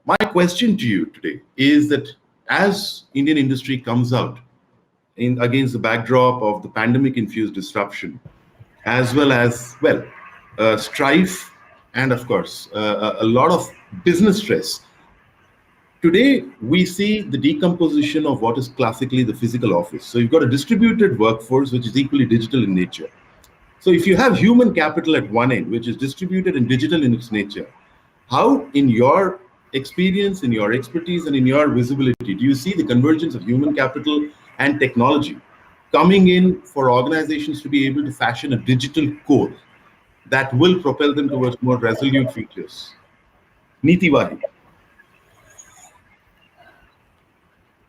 My question to you today is that as Indian industry comes out against the backdrop of the pandemic-infused disruption, as well as, strife and, of course, a lot of business stress, today we see the decomposition of what is classically the physical office. So you've got a distributed workforce which is equally digital in nature. So if you have human capital at one end, which is distributed and digital in its nature, how, in your experience, in your expertise, and in your visibility, do you see the convergence of human capital and technology coming in for organizations to be able to fashion a digital core that will propel them towards more resolute futures? Neeti, Wahi.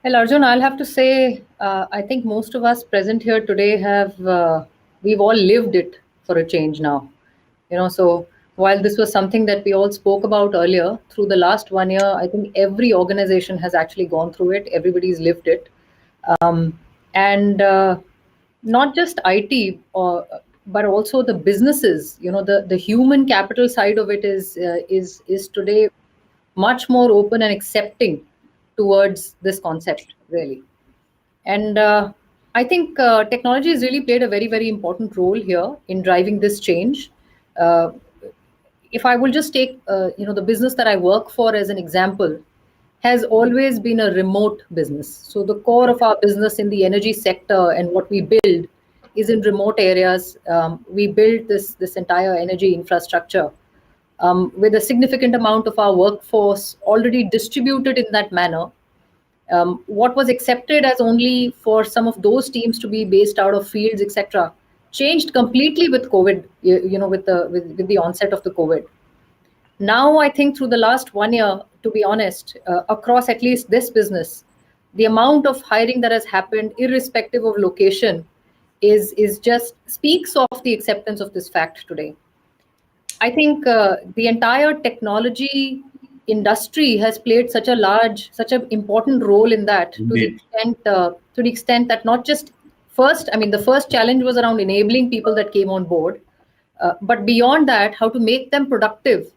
Well, Arjun, I'll have to say, I think most of us present here today we've all lived it for a change now. So while this was something that we all spoke about earlier, through the last 1 year, I think every organization has actually gone through it. Everybody's lived it. And not just IT, but also the businesses, the human capital side of it is today much more open and accepting towards this concept, really. And I think technology has really played a very, very important role here in driving this change. If I will just take, the business that I work for as an example, has always been a remote business. So the core of our business in the energy sector and what we build is in remote areas. We build this entire energy infrastructure with a significant amount of our workforce already distributed in that manner. What was accepted as only for some of those teams to be based out of fields, etc., changed completely with COVID, with the onset of the COVID. Now, I think through the last 1 year, to be honest, across at least this business, the amount of hiring that has happened, irrespective of location, is just speaks of the acceptance of this fact today. I think the entire technology industry has played such an important role in that, to the extent that not just the first challenge was around enabling people that came on board, but beyond that, how to make them productive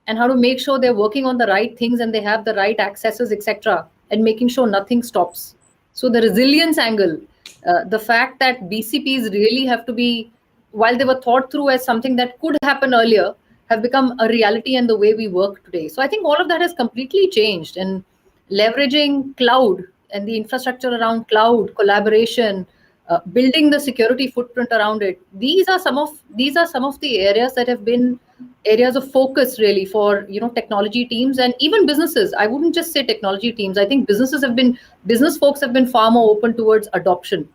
and how to make sure they're working on the right things and they have the right accesses, etc., and making sure nothing stops. So the resilience angle, the fact that BCPs really have to be, while they were thought through as something that could happen earlier, have become a reality and the way we work today. So I think all of that has completely changed, and leveraging cloud and the infrastructure around cloud, collaboration, building the security footprint around it. These are some of the areas that have been areas of focus really for technology teams and even businesses. I wouldn't just say technology teams. I think business folks have been far more open towards adoption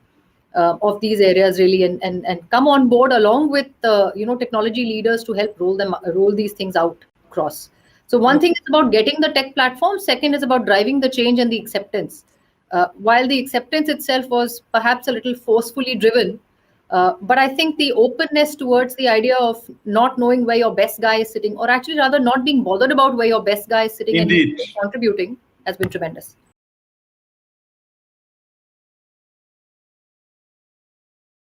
of these areas really, and come on board along with technology leaders to help roll these things out across. So one thing is about getting the tech platform. Second is about driving the change and the acceptance. While the acceptance itself was perhaps a little forcefully driven, but I think the openness towards the idea of not knowing where your best guy is sitting, or actually rather not being bothered about where your best guy is sitting, Indeed, and contributing, has been tremendous.